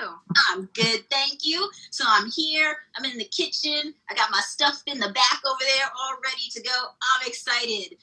you? I'm good, thank you. So I'm here. I'm in the kitchen. I got my stuff in the back over there all ready to go. I'm excited.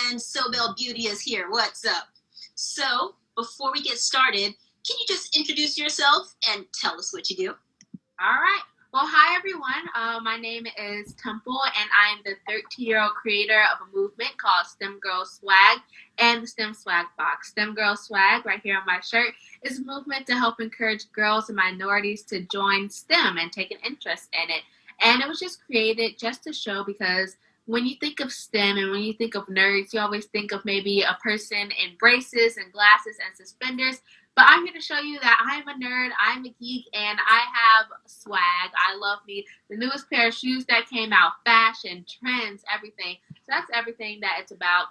And Sobel Beauty is here. What's up? So before we get started, can you just introduce yourself and tell us what you do? All right. Well, hi, everyone. My name is Temple, and I am the 13-year-old creator of a movement called STEM Girl Swag and the STEM Swag Box. STEM Girl Swag, right here on my shirt, is a movement to help encourage girls and minorities to join STEM and take an interest in it. And it was just created just to show because when you think of STEM and when you think of nerds, you always think of maybe a person in braces and glasses and suspenders. But I'm here to show you that I'm a nerd, I'm a geek, and I have swag. I love me. The newest pair of shoes that came out, fashion, trends, everything. So that's everything that it's about.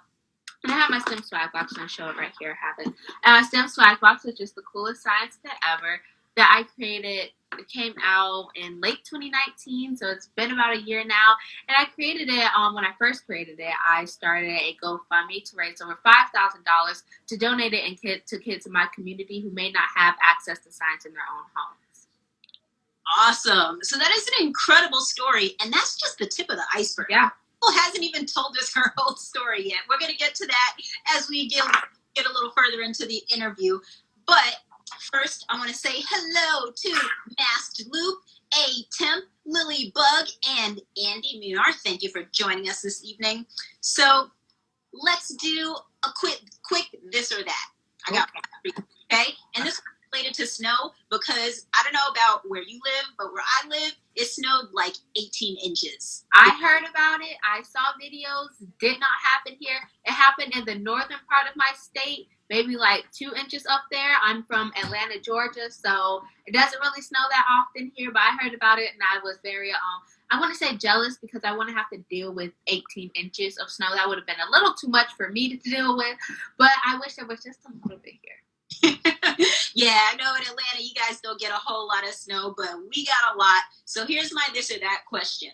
And I have my STEM swag box, and I'll show it right here. I have it. And my STEM swag box is just the coolest science kit ever that I created. It came out in late 2019, so it's been about a year now. And I created it when I first created it. I started a GoFundMe to raise over $5,000 to donate it to kids in my community who may not have access to science in their own homes. Awesome. So that is an incredible story, and that's just the tip of the iceberg. Yeah. Hasn't even told us her whole story yet. We're going to get to that as we get a little further into the interview. But first, I want to say hello to Masked Loop, A-Temp, Lily Bug, and Andy Munar. Thank you for joining us this evening. So let's do a quick this or that. I got one. Okay? And this is related to snow because I don't know about where you live, but where I live, it snowed like 18 inches. I heard about it. I saw videos. Did not happen here. It happened in the northern part of my state, maybe like 2 inches up there. I'm from Atlanta, Georgia, so it doesn't really snow that often here, but I heard about it and I was very, I want to say jealous because I wouldn't have to deal with 18 inches of snow. That would have been a little too much for me to deal with, but I wish there was just a little bit here. Yeah, I know in Atlanta you guys don't get a whole lot of snow, but we got a lot. So here's my this or that question.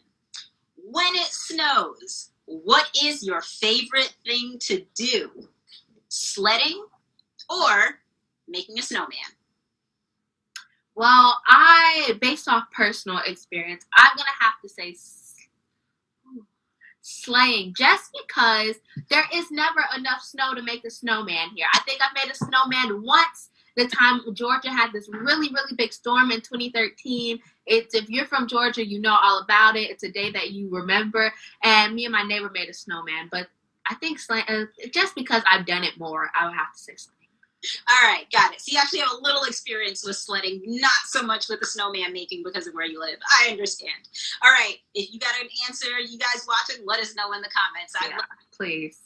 When it snows, what is your favorite thing to do? Sledding or making a snowman? Well, based off personal experience, I'm going to have to say sleighing, just because there is never enough snow to make a snowman here. I think I've made a snowman once. The time Georgia had this really, really big storm in 2013. If you're from Georgia, you know all about it. It's a day that you remember. And me and my neighbor made a snowman. But I think just because I've done it more, I would have to say sledding. All right, got it. So you actually have a little experience with sledding, not so much with the snowman making because of where you live. I understand. All right, if you got an answer, you guys watching, let us know in the comments. Please.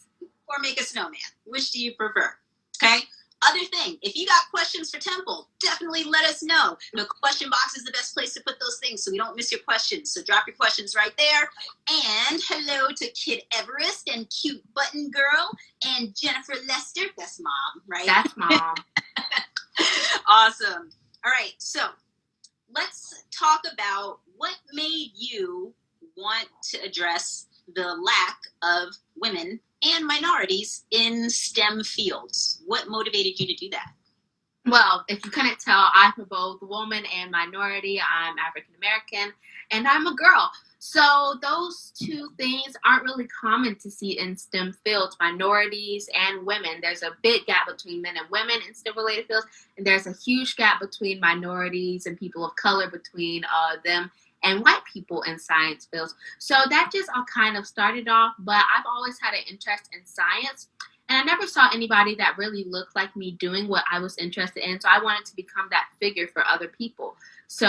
Or make a snowman. Which do you prefer? Okay? Other thing, if you got questions for Temple, definitely let us know. The question box is the best place to put those things so we don't miss your questions. So drop your questions right there. And hello to Kid Everest and Cute Button Girl and Jennifer Lester. That's mom, right? That's mom. Awesome. All right, so let's talk about what made you want to address the lack of women and minorities in STEM fields. What motivated you to do that? Well, if you couldn't tell, I'm both woman and minority. I'm African American, and I'm a girl. So those two things aren't really common to see in STEM fields, minorities and women. There's a big gap between men and women in STEM-related fields, and there's a huge gap between minorities and people of color between them and white people in science fields. So that just all kind of started off, but I've always had an interest in science, and I never saw anybody that really looked like me doing what I was interested in, so I wanted to become that figure for other people. So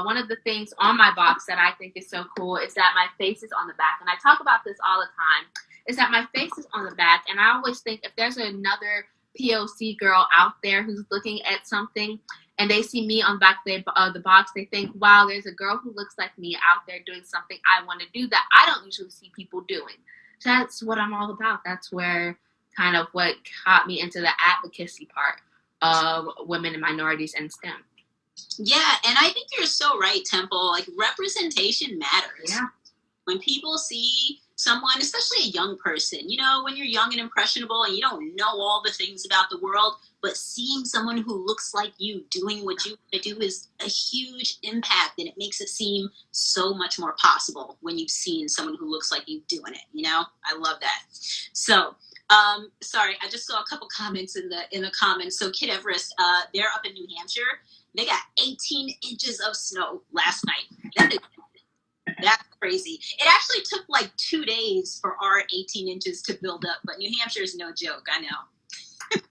one of the things on my box that I think is so cool is that my face is on the back, and I talk about this all the time, is that my face is on the back, and I always think if there's another POC girl out there who's looking at something and they see me on the back of the box, they think, wow, there's a girl who looks like me out there doing something I want to do that I don't usually see people doing. So that's what I'm all about. That's where kind of what got me into the advocacy part of women and minorities in STEM. Yeah, and I think you're so right, Temple. Like, representation matters. Yeah. When people see someone, especially a young person, you know, when you're young and impressionable and you don't know all the things about the world, but seeing someone who looks like you doing what you want to do is a huge impact, and it makes it seem so much more possible when you've seen someone who looks like you doing it, you know? I love that. So, sorry, I just saw a couple comments in the comments. So Kid Everest, they're up in New Hampshire. They got 18 inches of snow last night. That's crazy. It actually took like 2 days for our 18 inches to build up, but New Hampshire is no joke. I know.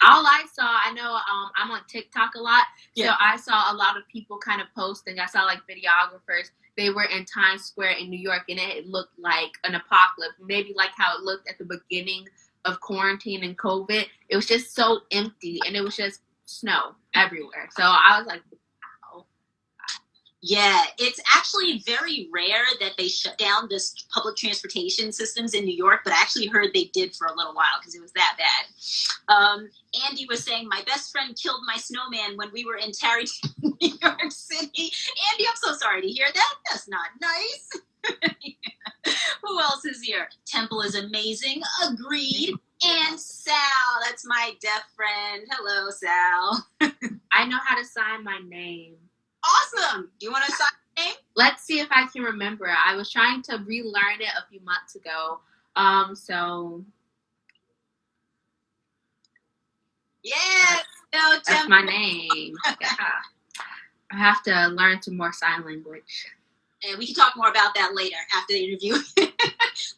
All I saw, I know I'm on TikTok a lot, so Yeah. I saw a lot of people kind of posting. I saw like videographers. They were in Times Square in New York, and it looked like an apocalypse. Maybe like how it looked at the beginning of quarantine and COVID. It was just so empty, and it was just snow everywhere. So I was like, wow. Yeah, it's actually very rare that they shut down this public transportation systems in New York, but I actually heard they did for a little while because it was that bad. Andy was saying, my best friend killed my snowman when we were in Tarrytown, New York City. Andy, I'm so sorry to hear that. That's not nice. Who else is here? Temple is amazing. Agreed. And Sal, that's my deaf friend. Hello, Sal. I know how to sign my name. Awesome. Do you want to sign your name? Let's see if I can remember. I was trying to relearn it a few months ago. So Yes. No, that's Temple. my name. Yeah. I have to learn some more sign language. And we can talk more about that later after the interview.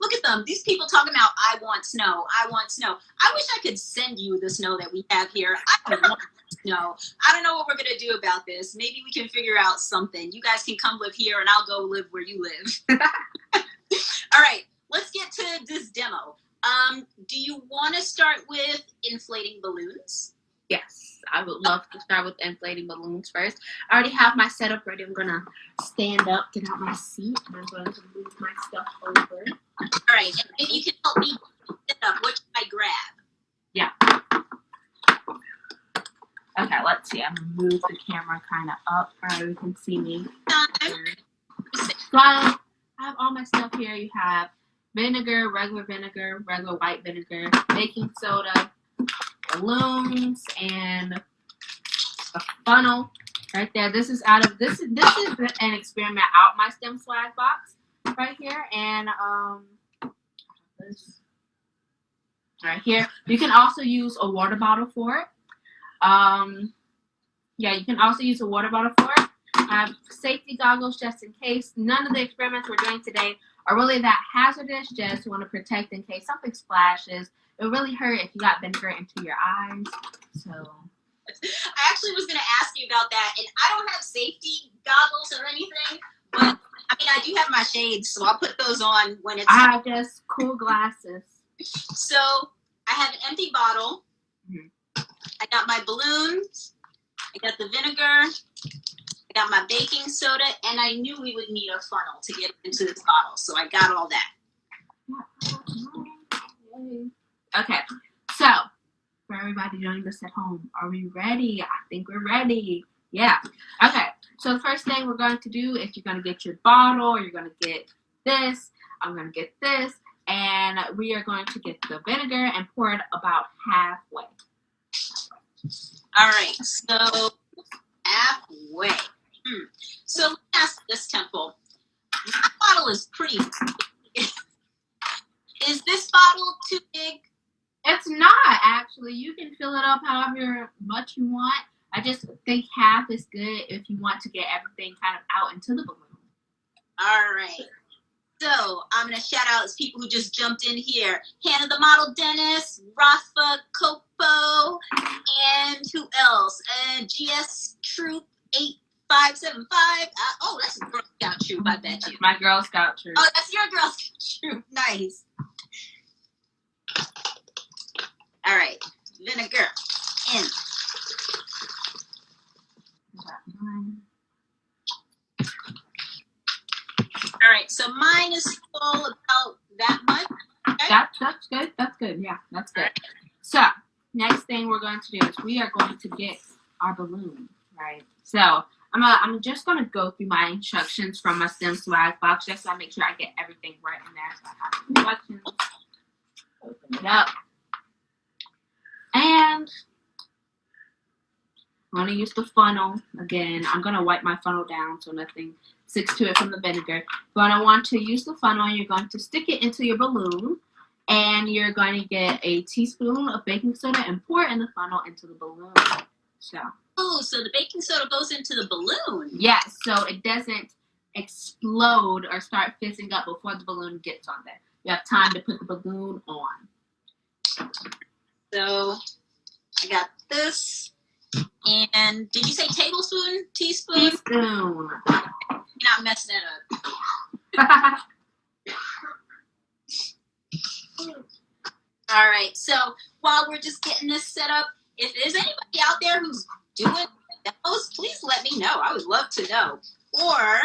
Look at them. These people talking about, I want snow. I want snow. I wish I could send you the snow that we have here. I don't want snow. I don't know what we're going to do about this. Maybe we can figure out something. You guys can come live here, and I'll go live where you live. All right. Let's get to this demo. Do you want to start with inflating balloons? Yes, I would love to start with inflating balloons first. I already have my setup ready. I'm going to stand up, get out my seat, and I'm going to move my stuff over. All right. And maybe you can help me set up. What should I grab? Yeah. Okay, let's see. I'm going to move the camera kind of up so you can see me. Time. So I have all my stuff here. You have vinegar, regular white vinegar, baking soda, balloons, and a funnel right there. This is an experiment out my STEM swag box right here, and this right here. You can also use a water bottle for it. Yeah, you can also use a water bottle for it. I have safety goggles just in case. None of the experiments we're doing today are really that hazardous. Just want to protect in case something splashes. It would really hurt if you got vinegar into your eyes. So I actually was going to ask you about that, and I don't have safety goggles or anything, but I mean, I do have my shades, so I'll put those on when it's. I have just cool glasses. So I have an empty bottle. Mhm. I got my balloons. I got the vinegar. I got my baking soda, and I knew we would need a funnel to get into this bottle, so I got all that. Okay, so for everybody joining us at home, are we ready? I think we're ready. Yeah. Okay, so the first thing we're going to do is you're going to get your bottle, you're going to get this, I'm going to get this, and we are going to get the vinegar and pour it about halfway. All right, so halfway. So let me ask this, Temple. My bottle is pretty big. Is this bottle too big? It's not, actually. You can fill it up however much you want. I just think half is good if you want to get everything kind of out into the balloon. All right. So I'm going to shout out those people who just jumped in here. Hannah the Model Dennis, Rafa Copo, and who else? GS Troop 8575. Oh, that's a Girl Scout troop, I bet you. My Girl Scout troop. Oh, that's your Girl Scout troop. Nice. All right. Vinegar in. All right, so mine is full about that much. Okay? That's good. That's good. Yeah, that's good. So next thing we're going to do is we are going to get our balloon, right? So I'm just gonna go through my instructions from my STEM swag box just so I make sure I get everything right in there. So I have instructions. Open it up. And I'm gonna use the funnel again. I'm gonna wipe my funnel down so nothing sticks to it from the vinegar. You're gonna want to use the funnel and you're going to stick it into your balloon. And you're going to get a teaspoon of baking soda and pour it in the funnel into the balloon. So the baking soda goes into the balloon. Yes, so it doesn't explode or start fizzing up before the balloon gets on there. You have time to put the balloon on. So I got this. And did you say tablespoon? Teaspoon? Teaspoon. You're not messing it up. All right, so while we're just getting this set up, if there's anybody out there who's doing those, please let me know. I would love to know. Or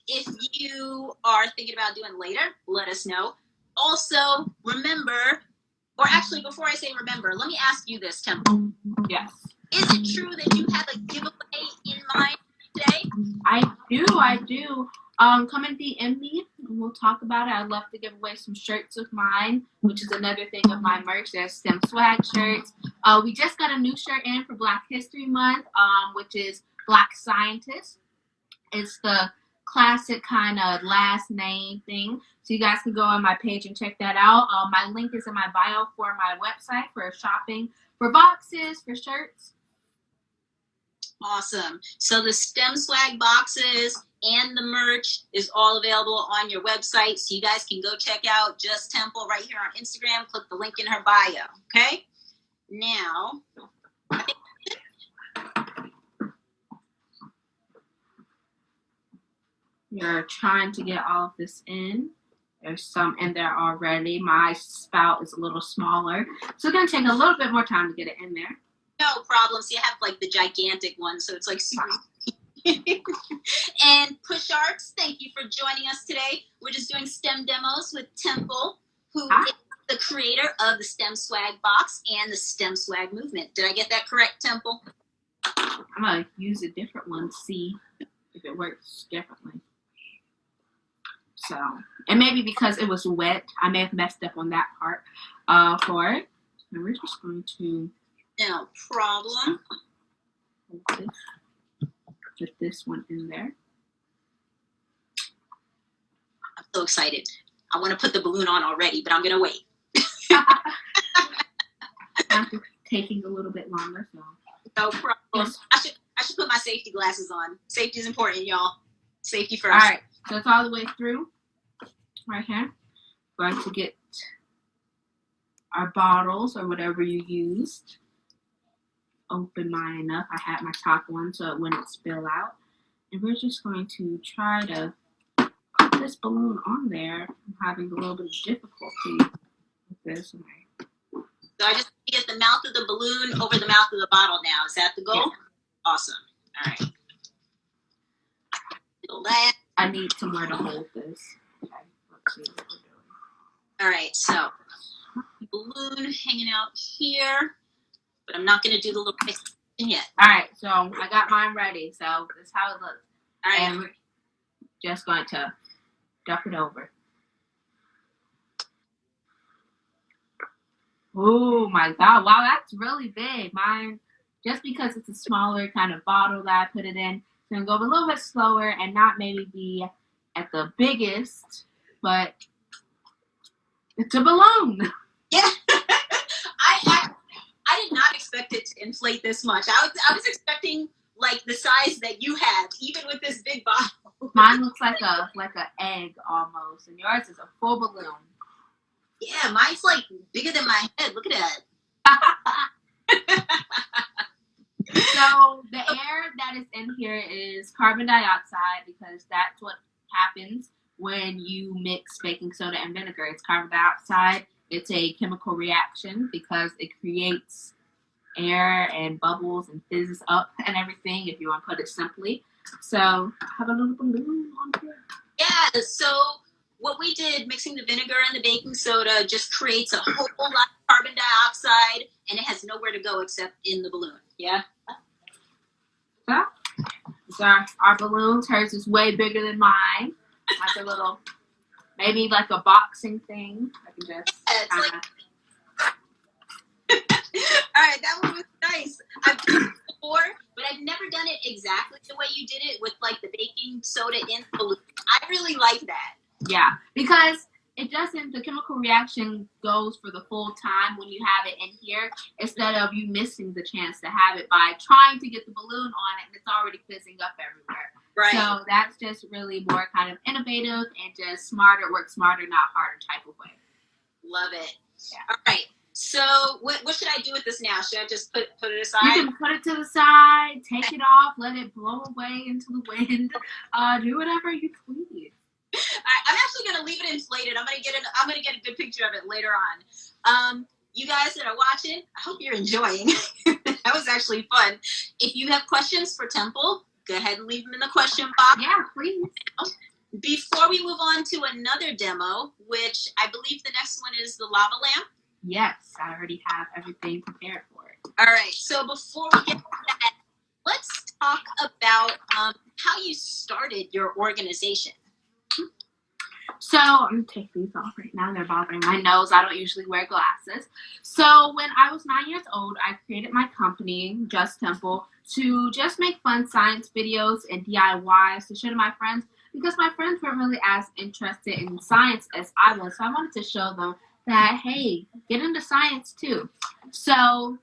if you are thinking about doing later, let us know. Also, remember, or actually before I say remember, let me ask you this, Temple. Yes. Is it true that you have a giveaway in mind today? I do. Come and DM me and we'll talk about it. I'd love to give away some shirts of mine, which is another thing of my merch. There's STEM swag shirts. We just got a new shirt in for Black History Month, which is Black Scientist. It's the classic kind of last name thing. So you guys can go on my page and check that out. My link is in my bio for my website for shopping for boxes, for shirts. Awesome. So the STEM swag boxes and the merch is all available on your website. So you guys can go check out Just Temple right here on Instagram. Click the link in her bio. Okay? Now, You're trying to get all of this in. There's some in there already. My spout is a little smaller. So it's going to take a little bit more time to get it in there. no problem. So you have like the gigantic one. So it's like super. And Push Arts, thank you for joining us today. We're just doing STEM demos with Temple, who is the creator of the STEM swag box and the STEM swag movement. Did I get that correct, Temple? I'm going to use a different one, see if it works differently. So, and maybe because it was wet, I may have messed up on that part for it. And we're just going to No problem. put this one in there. I'm so excited. I want to put the balloon on already, but I'm going to wait. After taking a little bit longer, so. No problem. Yes. I should put my safety glasses on. Safety is important, y'all. Safety first. All right, so it's all the way through. Right here. Going to get our bottles or whatever you used. Open mine up. I had my top one so it wouldn't spill out. And we're just going to try to put this balloon on there. I'm having a little bit of difficulty with this. So I just need to get the mouth of the balloon over the mouth of the bottle now. Is that the goal? Yeah. Awesome. All right. That. I need somewhere to hold this. Okay, let's see what we're doing. All right, so balloon hanging out here, but I'm not going to do the little mixing yet. All right, so I got mine ready. So this is how it looks. All right. And we're just going to dump it over. Oh my God! Wow, that's really big. Mine, just because it's a smaller kind of bottle that I put it in, it's gonna go a little bit slower and not maybe be at the biggest, but it's a balloon. Yeah. I did not expect it to inflate this much. I was expecting like the size that you have, even with this big bottle. Mine looks like a egg almost, and yours is a full balloon. Yeah, mine's like bigger than my head. Look at that. So the air that is in here is carbon dioxide because that's what happens when you mix baking soda and vinegar. It's carbon dioxide. It's a chemical reaction because it creates air and bubbles and fizzes up and everything, if you want to put it simply. So I have a little balloon on here. Yeah, so what we did, mixing the vinegar and the baking soda, just creates a whole lot of carbon dioxide, and it has nowhere to go except in the balloon. Yeah? So These are our balloons. Hers is way bigger than mine. Like a little, maybe like a boxing thing. I can just It's like, all right, that one was nice. I've done it before, but I've never done it exactly the way you did it with like the baking soda in the balloon. I really like that. Yeah, because it doesn't, the chemical reaction goes for the full time when you have it in here, instead of you missing the chance to have it by trying to get the balloon on it and it's already fizzing up everywhere. Right. So that's just really more kind of innovative and just smarter, work smarter, not harder type of way. Love it. Yeah. All right. So what should I do with this now? Should I just put it aside? You can put it to the side, take it off, let it blow away into the wind. Do whatever you please. I'm actually gonna leave it inflated. I'm gonna get a good picture of it later on. You guys that are watching, I hope you're enjoying. That was actually fun. If you have questions for Temple, go ahead and leave them in the question box. Yeah, please. Before we move on to another demo, which I believe the next one is the lava lamp. Yes, I already have everything prepared for it. All right. So before we get to that, let's talk about how you started your organization. So I'm gonna take these off right now. They're bothering my nose. I don't usually wear glasses. So when I was 9 years old, I created my company, Just Temple, to just make fun science videos and DIYs to show to my friends, because my friends weren't really as interested in science as I was. So I wanted to show them that, hey, get into science too. So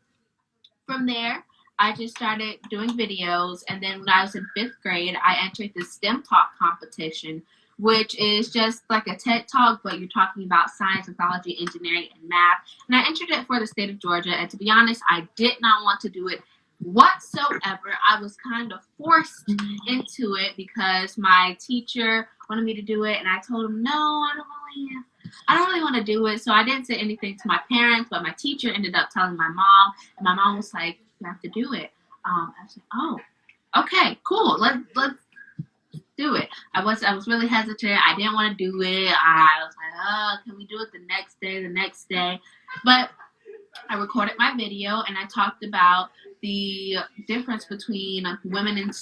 from there, I just started doing videos. And then when I was in 5th grade, I entered the STEM Talk competition, which is just like a TED Talk, but you're talking about science, mythology, engineering, and math. And I entered it for the state of Georgia. And to be honest, I did not want to do it whatsoever. I was kind of forced into it because my teacher wanted me to do it. And I told him, no, I don't really want to do it. So I didn't say anything to my parents, but my teacher ended up telling my mom. And my mom was like, you have to do it. I was like, oh, okay, cool. Let's do it. I was really hesitant. I didn't want to do it. I was like, oh, can we do it the next day? But I recorded my video and I talked about the difference between women and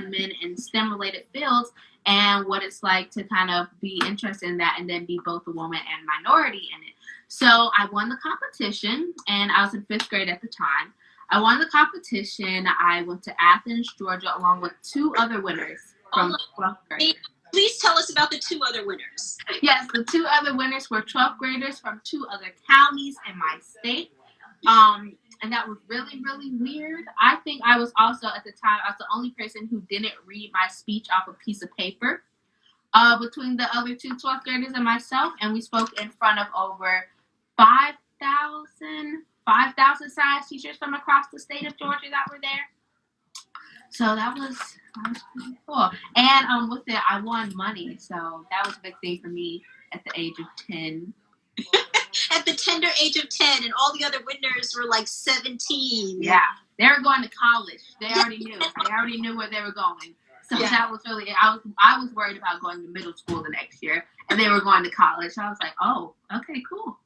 men in STEM related fields and what it's like to kind of be interested in that and then be both a woman and minority in it. So I won the competition and I was in 5th grade at the time. I won the competition. I went to Athens, Georgia, along with 2 other winners from 12th grade. Please tell us about the 2 other winners. Yes, the 2 other winners were 12th graders from 2 other counties in my state. And that was really, really weird. I think I was also, at the time, I was the only person who didn't read my speech off a piece of paper between the other 2 12th graders and myself. And we spoke in front of over 5,000 science teachers from across the state of Georgia that were there. So that was pretty cool. And with it, I won money. So that was a big thing for me at the age of 10. At the tender age of 10, and all the other winners were like 17. Yeah, they were going to college. They already knew. They already knew where they were going. So that was really, I was worried about going to middle school the next year, and they were going to college. I was like, oh, okay, cool.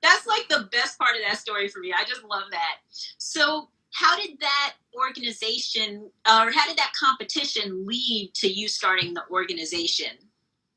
That's like the best part of that story for me. I just love that. So how did that organization, or how did that competition lead to you starting the organization?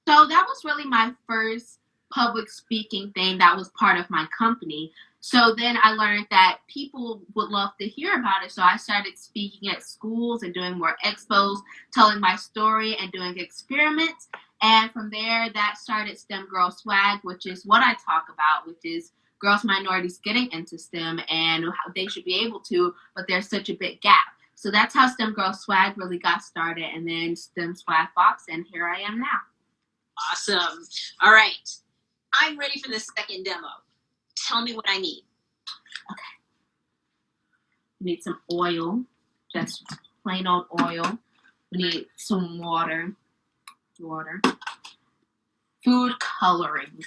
So that was really my first public speaking thing that was part of my company. So then I learned that people would love to hear about it. So I started speaking at schools and doing more expos, telling my story and doing experiments. And from there, that started STEM Girl Swag, which is what I talk about, which is girls, minorities getting into STEM and how they should be able to, but there's such a big gap. So that's how STEM Girl Swag really got started, and then STEM Swag Box, and here I am now. Awesome. All right. I'm ready for the second demo. Tell me what I need. Okay. We need some oil, just plain old oil. We need some water. Food coloring.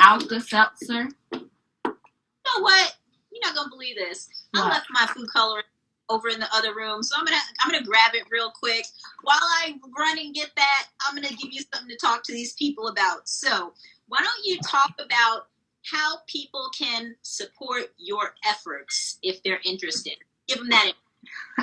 Alka-Seltzer. You know what? You're not gonna believe this. What? I left my food coloring over in the other room, so I'm gonna grab it real quick. While I run and get that, I'm gonna give you something to talk to these people about. So why don't you talk about how people can support your efforts if they're interested? Give them that.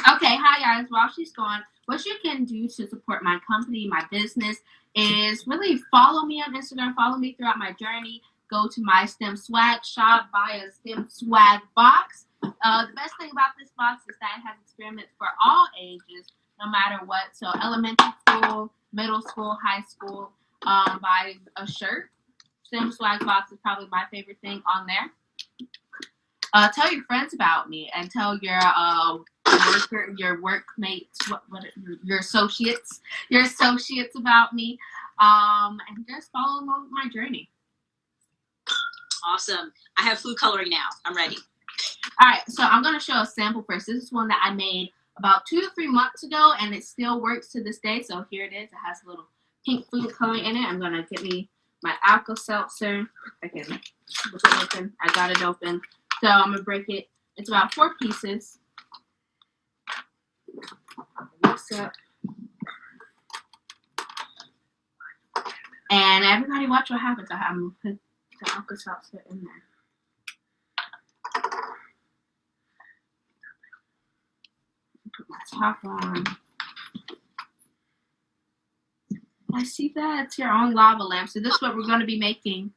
Okay, hi guys. While she's gone, what you can do to support my company, my business, is really follow me on Instagram, follow me throughout my journey. Go to my STEM swag shop, buy a STEM swag box. The best thing about this box is that it has experiments for all ages, no matter what. So elementary school, middle school, high school. Buy a shirt. STEM swag box is probably my favorite thing on there. Tell your friends about me and tell your workmates, your associates about me, and just follow my journey. Awesome. I have food coloring now. I'm ready. All right, so I'm gonna show a sample first. This is one that I made about 2 to 3 months ago, and it still works to this day. So here it is. It has a little pink food coloring in it. I'm gonna get me my Alka-Seltzer. I can look it open. I got it open. So I'm gonna break it. It's about 4 pieces. Mix up. And everybody watch what happens. I'm gonna put the Alka-Seltzer in there. Put my top on. I see that. It's your own lava lamp. So this is what we're going to be making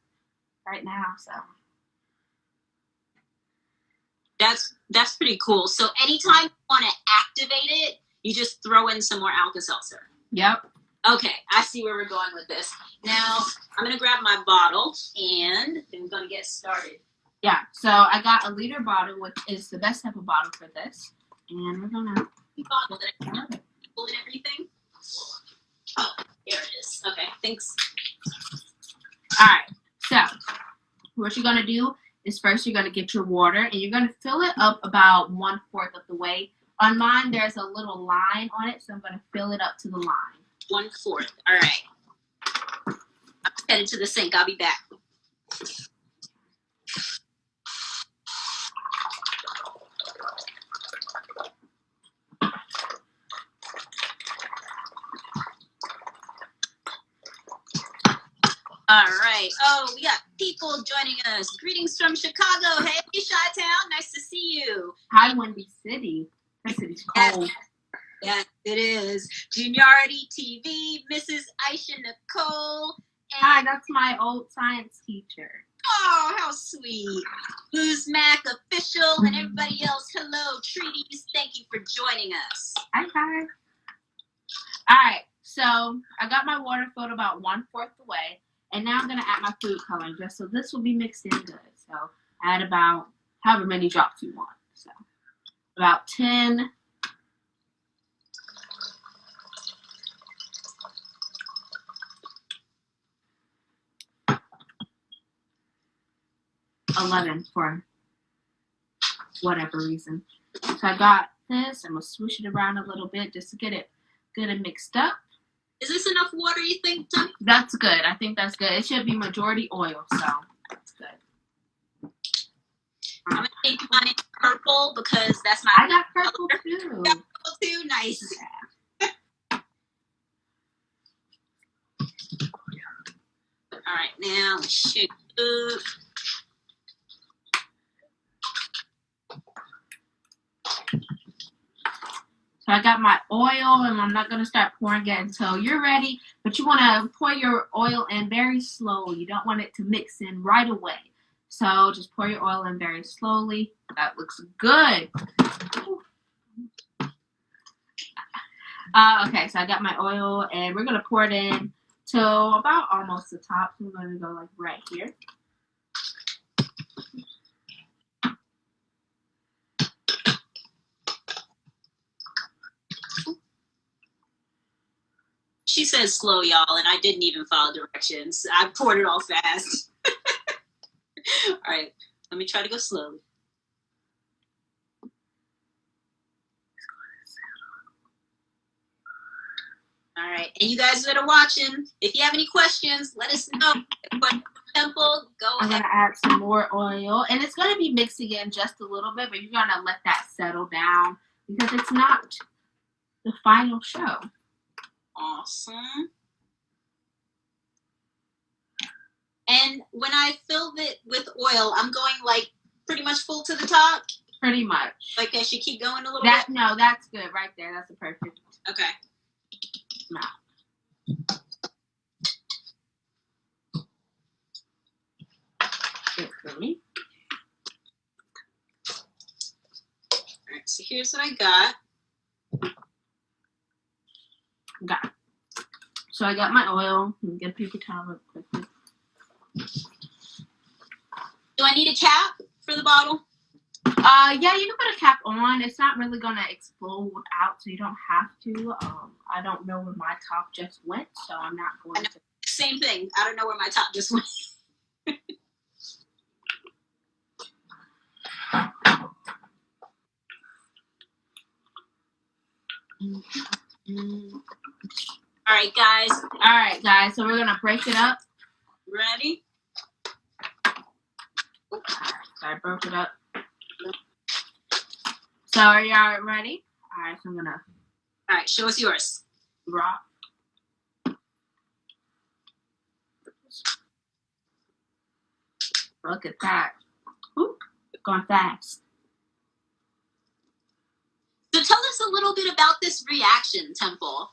right now. So that's pretty cool. So anytime you want to activate it, you just throw in some more Alka-Seltzer. Yep. Okay, I see where we're going with this. Now I'm gonna grab my bottle and we're gonna get started. Yeah. So I got a liter bottle, which is the best type of bottle for this, and we're gonna bottle that and everything. Oh, here it is. Okay, thanks. All right. So what you're gonna do is first you're gonna get your water and you're gonna fill it up about 1/4 of the way. On mine, there's a little line on it, so I'm gonna fill it up to the line. 1/4. All right. I'm headed to the sink. I'll be back. All right. Oh, we got people joining us. Greetings from Chicago. Hey, Chi-Town. Nice to see you. Hi, Windy City. That city's cold. Yes, it is. Juniority TV, Mrs. Aisha Nicole. And hi, that's my old science teacher. Oh, how sweet. Who's Mac Official and everybody else. Hello, Treaties. Thank you for joining us. Hi, guys. All right. So I got my water filled about 1/4 the way. And now I'm going to add my food coloring just so this will be mixed in good. So add about however many drops you want. So about 10. $11 for whatever reason. So I got this. I'm going to swoosh it around a little bit just to get it good and mixed up. Is this enough water, you think, Tony? That's good. I think that's good. It should be majority oil, so that's good. I'm going to take mine purple because that's my I got purple color. Too. You got purple too? Nice. Yeah. All right, now let's shake it up. So I got my oil, and I'm not going to start pouring it until you're ready. But you want to pour your oil in very slowly. You don't want it to mix in right away. So just pour your oil in very slowly. That looks good. Okay, so I got my oil, and we're going to pour it in till about almost the top. So I'm going to go like right here. She says slow, y'all, and I didn't even follow directions. I poured it all fast. All right, let me try to go slowly. All right, and you guys that are watching, if you have any questions, let us know. Simple, go I'm ahead. going to add some more oil, and it's going to be mixing in just a little bit, but you're going to let that settle down because it's not the final show. Awesome. And when I filled it with oil, I'm going like pretty much full to the top. Pretty much. Like, I should keep going a little That bit? no, that's good right there. That's a perfect Okay. amount. Good for me. All right, so here's what I got. Got it. So I got my oil. Let me get a paper towel real quickly. Do I need a cap for the bottle? Yeah, you can put a cap on. It's not really gonna explode out, so you don't have to. I don't know where my top just went, so I'm not going to. Same thing. I don't know where my top just went. All right, guys. All right, guys. So we're gonna break it up. Ready? So I broke it up. So are y'all ready? All right. So I'm gonna All right, show us yours. drop. Look at that. Oop, going fast. So tell us a little bit about this reaction, Temple.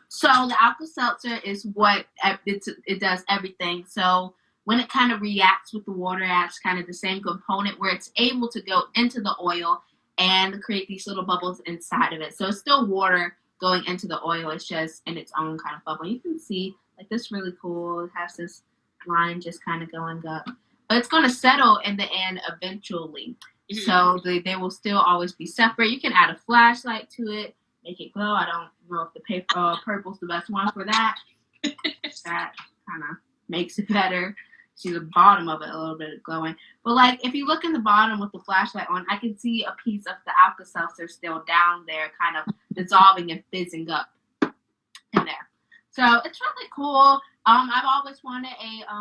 So the Alka-Seltzer is what it does everything. So when it kind of reacts with the water, it's kind of the same component where it's able to go into the oil and create these little bubbles inside of it. So it's still water going into the oil. It's just in its own kind of bubble. You can see like this really cool. It has this line just kind of going up. But it's going to settle in the end eventually. So they will still always be separate. You can add a flashlight to it, make it glow. I don't know if the purple's the best one for that. That kind of makes it better. See the bottom of it a little bit glowing. But like if you look in the bottom with the flashlight on, I can see a piece of the Alka-Seltzer still down there, kind of dissolving and fizzing up in there. So it's really cool. I've always wanted a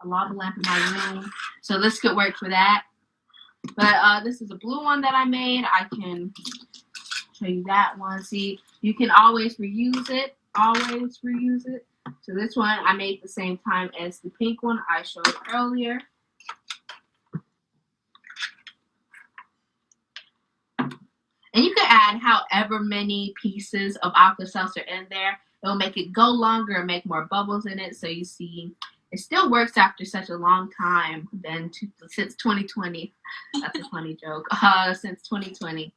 lava lamp in my room, so this could work for that. But this is a blue one that I made. I can show you that one. See, you can always reuse it. Always reuse it. So this one I made the same time as the pink one I showed earlier. And you can add however many pieces of Alka-Seltzer in there. It'll make it go longer and make more bubbles in it. So you see, it still works after such a long time. Since 2020. That's a funny joke. Since 2020.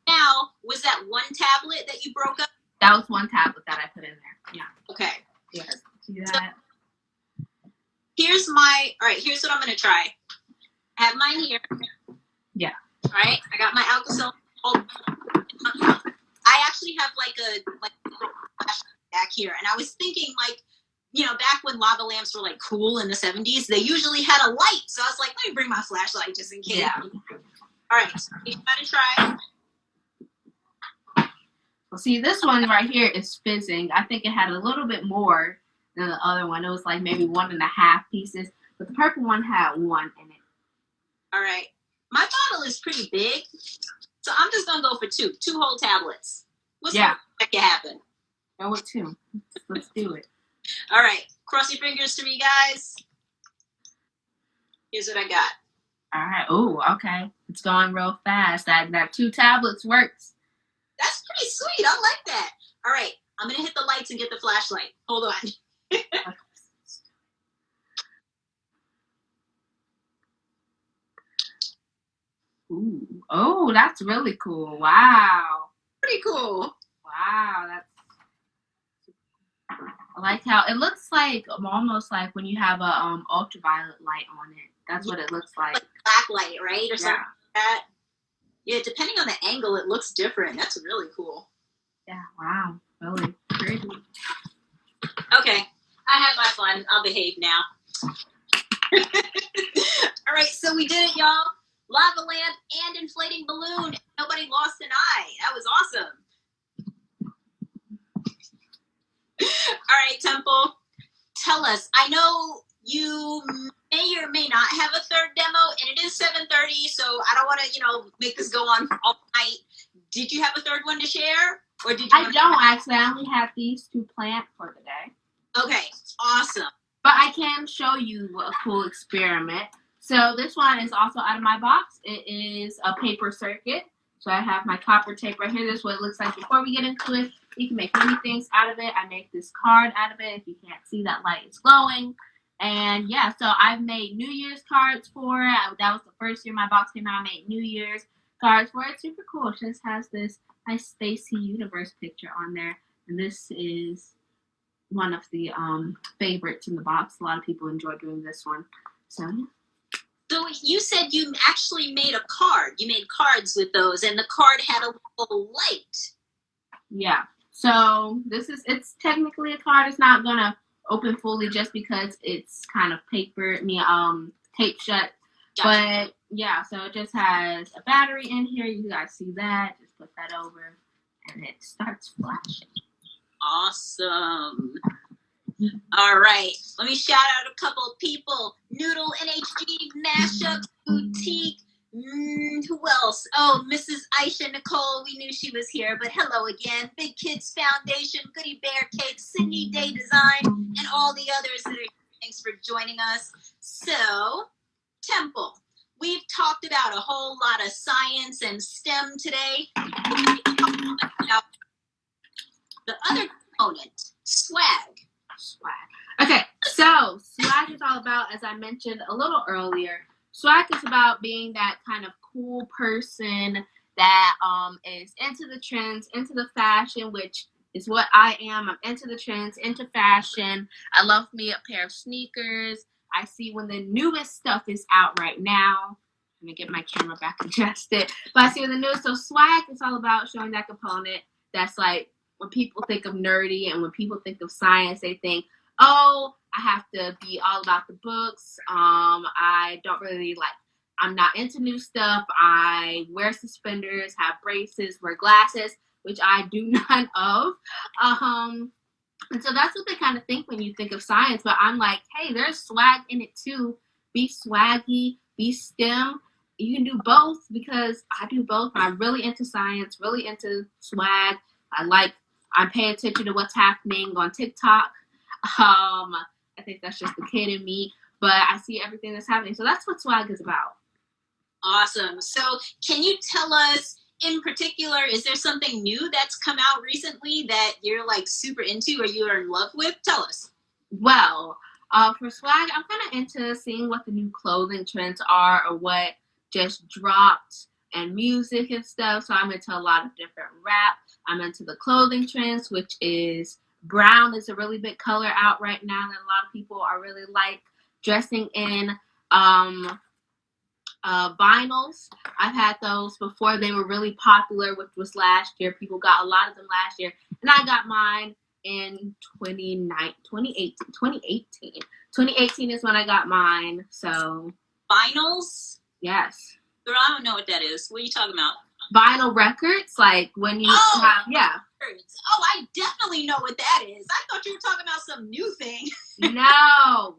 Now, was that one tablet that you broke up? That was one tablet that I put in there. Yeah. Okay. Yeah. See that? Here's what I'm going to try. I have mine here. Yeah. All right. I got my Alka-Seltzer. I actually have like a back here. And I was thinking like, you know, back when lava lamps were like cool in the 70s, they usually had a light. So I was like, let me bring my flashlight just in case. Yeah. All right. So you got to try. Well, see, this one right here is fizzing. I think it had a little bit more than the other one. It was like maybe 1.5 pieces, but the purple one had 1 in it. All right. My bottle is pretty big, so I'm just going to go for 2 whole tablets. What's that can happen? Go with 2. Let's do it. All right. Cross your fingers for me, guys. Here's what I got. All right. Oh, okay. It's going real fast. That 2 tablets works. That's pretty sweet. I like that. All right. I'm going to hit the lights and get the flashlight. Hold on. Ooh. Oh, that's really cool. Wow. Pretty cool. Wow. That's. I like how it looks like almost like when you have a ultraviolet light on it. That's what it looks like. Black light, right? Or something like that. Yeah, depending on the angle, it looks different. That's really cool. Yeah, wow. Really pretty. Okay, I had my fun. I'll behave now. All right, so we did it, y'all. Lava lamp and inflating balloon. Nobody lost an eye. That was awesome. All right, Temple, tell us. I know you may or may not have a third demo, and it is 7:30, so I don't want to, make this go on all night. Did you have a third one to share, or did you? I don't actually. I only have these 2 planned for today. Okay, awesome. But I can show you a cool experiment. So this one is also out of my box. It is a paper circuit. So I have my copper tape right here. This is what it looks like before we get into it. You can make many things out of it. I make this card out of it. If you can't see, that light is glowing. And yeah, so I've made New Year's cards for it. That was the first year my box came out. I made New Year's cards for it. It's super cool. It just has this nice spacey universe picture on there. And this is one of the favorites in the box. A lot of people enjoy doing this one. So yeah. So you said you actually made a card. You made cards with those, and the card had a little light. Yeah. So it's technically a card. It's not gonna open fully just because it's kind of taped shut. Gotcha. But yeah, so it just has a battery in here. You guys see that? Just put that over, and it starts flashing. Awesome. All right, let me shout out a couple of people. Noodle NHG, Mashup Boutique. Who else? Oh, Mrs. Aisha Nicole. We knew she was here, but hello again. Big Kids Foundation, Goody Bear Cake, Sydney Day Design, and all the others that are here. Thanks for joining us. So, Temple, we've talked about a whole lot of science and STEM today. About the other component, swag. Okay, so swag is all about, as I mentioned a little earlier, swag is about being that kind of cool person that is into the trends, into the fashion, which is what I am. I'm into the trends, into fashion. I love me a pair of sneakers. I see when the newest stuff is out right now. Let me get my camera back adjusted. But I see when the newest, so swag is all about showing that component that's like, when people think of nerdy and when people think of science, they think, oh, I have to be all about the books. I don't really I'm not into new stuff. I wear suspenders, have braces, wear glasses, which I do none of. And so that's what they kind of think when you think of science. But I'm like, hey, there's swag in it too. Be swaggy, be STEM. You can do both because I do both. I'm really into science, really into swag. I pay attention to what's happening on TikTok. I think that's just the kid in me, but I see everything that's happening. So that's what swag is about. Awesome. So can you tell us in particular, is there something new that's come out recently that you're like super into or you're in love with? Tell us. Well, for swag, I'm kind of into seeing what the new clothing trends are or what just dropped and music and stuff. So I'm into a lot of different rap. I'm into the clothing trends, which is brown is a really big color out right now that a lot of people are really like dressing in. Vinyls. I've had those before. They were really popular, which was last year. People got a lot of them last year. And I got mine in 2018. 2018 is when I got mine. So vinyls? Yes. Girl, I don't know what that is. What are you talking about? Vinyl records, like when you have, yeah. Oh, I definitely know what that is. I thought you were talking about some new thing. No,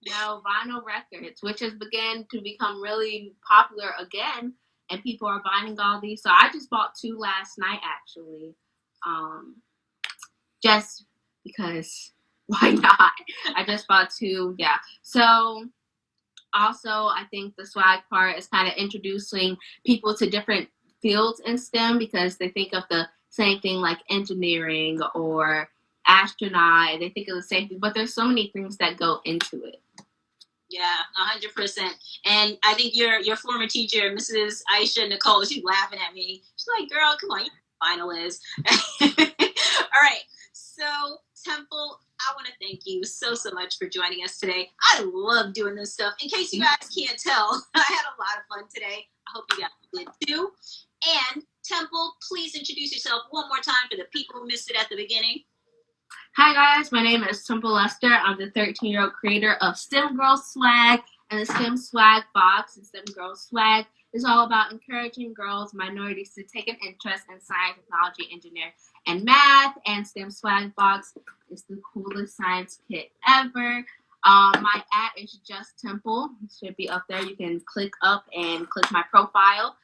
vinyl records, which has begun to become really popular again, and people are buying all these. So I just bought 2 last night, actually, just because, why not? I just bought 2, yeah. So also, I think the swag part is kind of introducing people to different fields in STEM because they think of the same thing like engineering or astronaut. They think of the same thing, but there's so many things that go into it. Yeah, 100%. And I think your former teacher, Mrs. Aisha Nicole, she's laughing at me. She's like, girl, come on, you know what final is. All right. So, Temple, I want to thank you so much for joining us today. I love doing this stuff. In case you guys can't tell, I had a lot of fun today. I hope you guys did too. And Temple, please introduce yourself one more time for the people who missed it at the beginning. Hi guys, my name is Temple Lester. I'm the 13-year-old creator of STEM Girl Swag and the STEM Swag Box. And STEM Girl Swag is all about encouraging girls, minorities to take an interest in science, technology, engineering, and math. And STEM Swag Box is the coolest science kit ever. My @ is just Temple. It should be up there. You can click up and click my profile.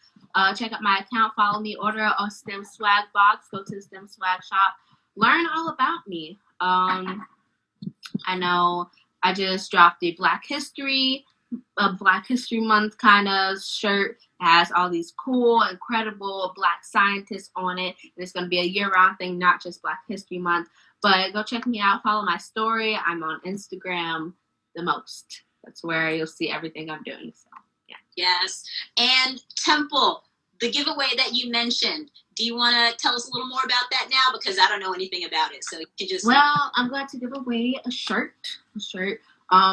Check out my account, follow me, order a STEM Swag Box, go to the STEM Swag shop. Learn all about me. I know I just dropped a Black History a Black History Month kind of shirt. It has all these cool, incredible Black scientists on it. And it's going to be a year-round thing, not just Black History Month. But go check me out. Follow my story. I'm on Instagram the most. That's where you'll see everything I'm doing. So, yeah. Yes. And Temple, the giveaway that you mentioned, do you want to tell us a little more about that now? Because I don't know anything about it. So you can just... Well, I'm going to give away a shirt. A shirt.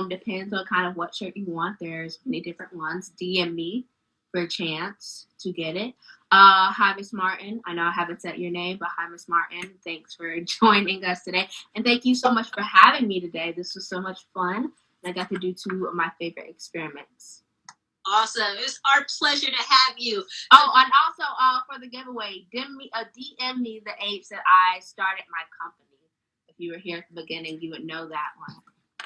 Depends on kind of what shirt you want. There's many different ones. DM me for a chance to get it. Hi, Miss Martin. I know I haven't said your name, but hi, Miss Martin. Thanks for joining us today. And thank you so much for having me today. This was so much fun. And I got to do 2 of my favorite experiments. Awesome. It was our pleasure to have you. Oh, and also for the giveaway, DM me the age that I started my company. If you were here at the beginning, you would know that one.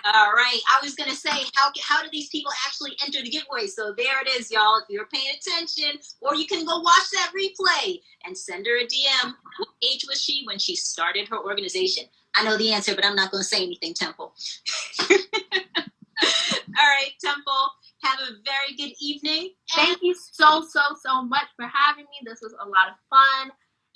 All right. I was going to say, how do these people actually enter the giveaway? So there it is, y'all. If you're paying attention, or you can go watch that replay and send her a DM. What age was she when she started her organization? I know the answer, but I'm not going to say anything, Temple. All right, Temple. Have a very good evening. Thank you so much for having me. This was a lot of fun.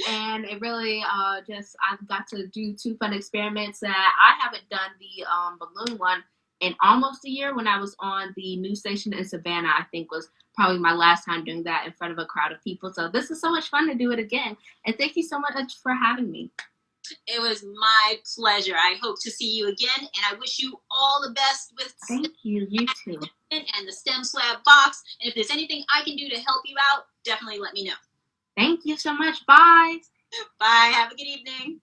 And it really I've got to do 2 fun experiments that I haven't done the balloon one in almost a year. When I was on the news station in Savannah, I think was probably my last time doing that in front of a crowd of people. So this is so much fun to do it again. And thank you so much for having me. It was my pleasure. I hope to see you again, and I wish you all the best with... Thank you. You too. And the STEM Swab box. And if there's anything I can do to help you out, definitely let me know. Thank you so much. Bye. Bye. Have a good evening.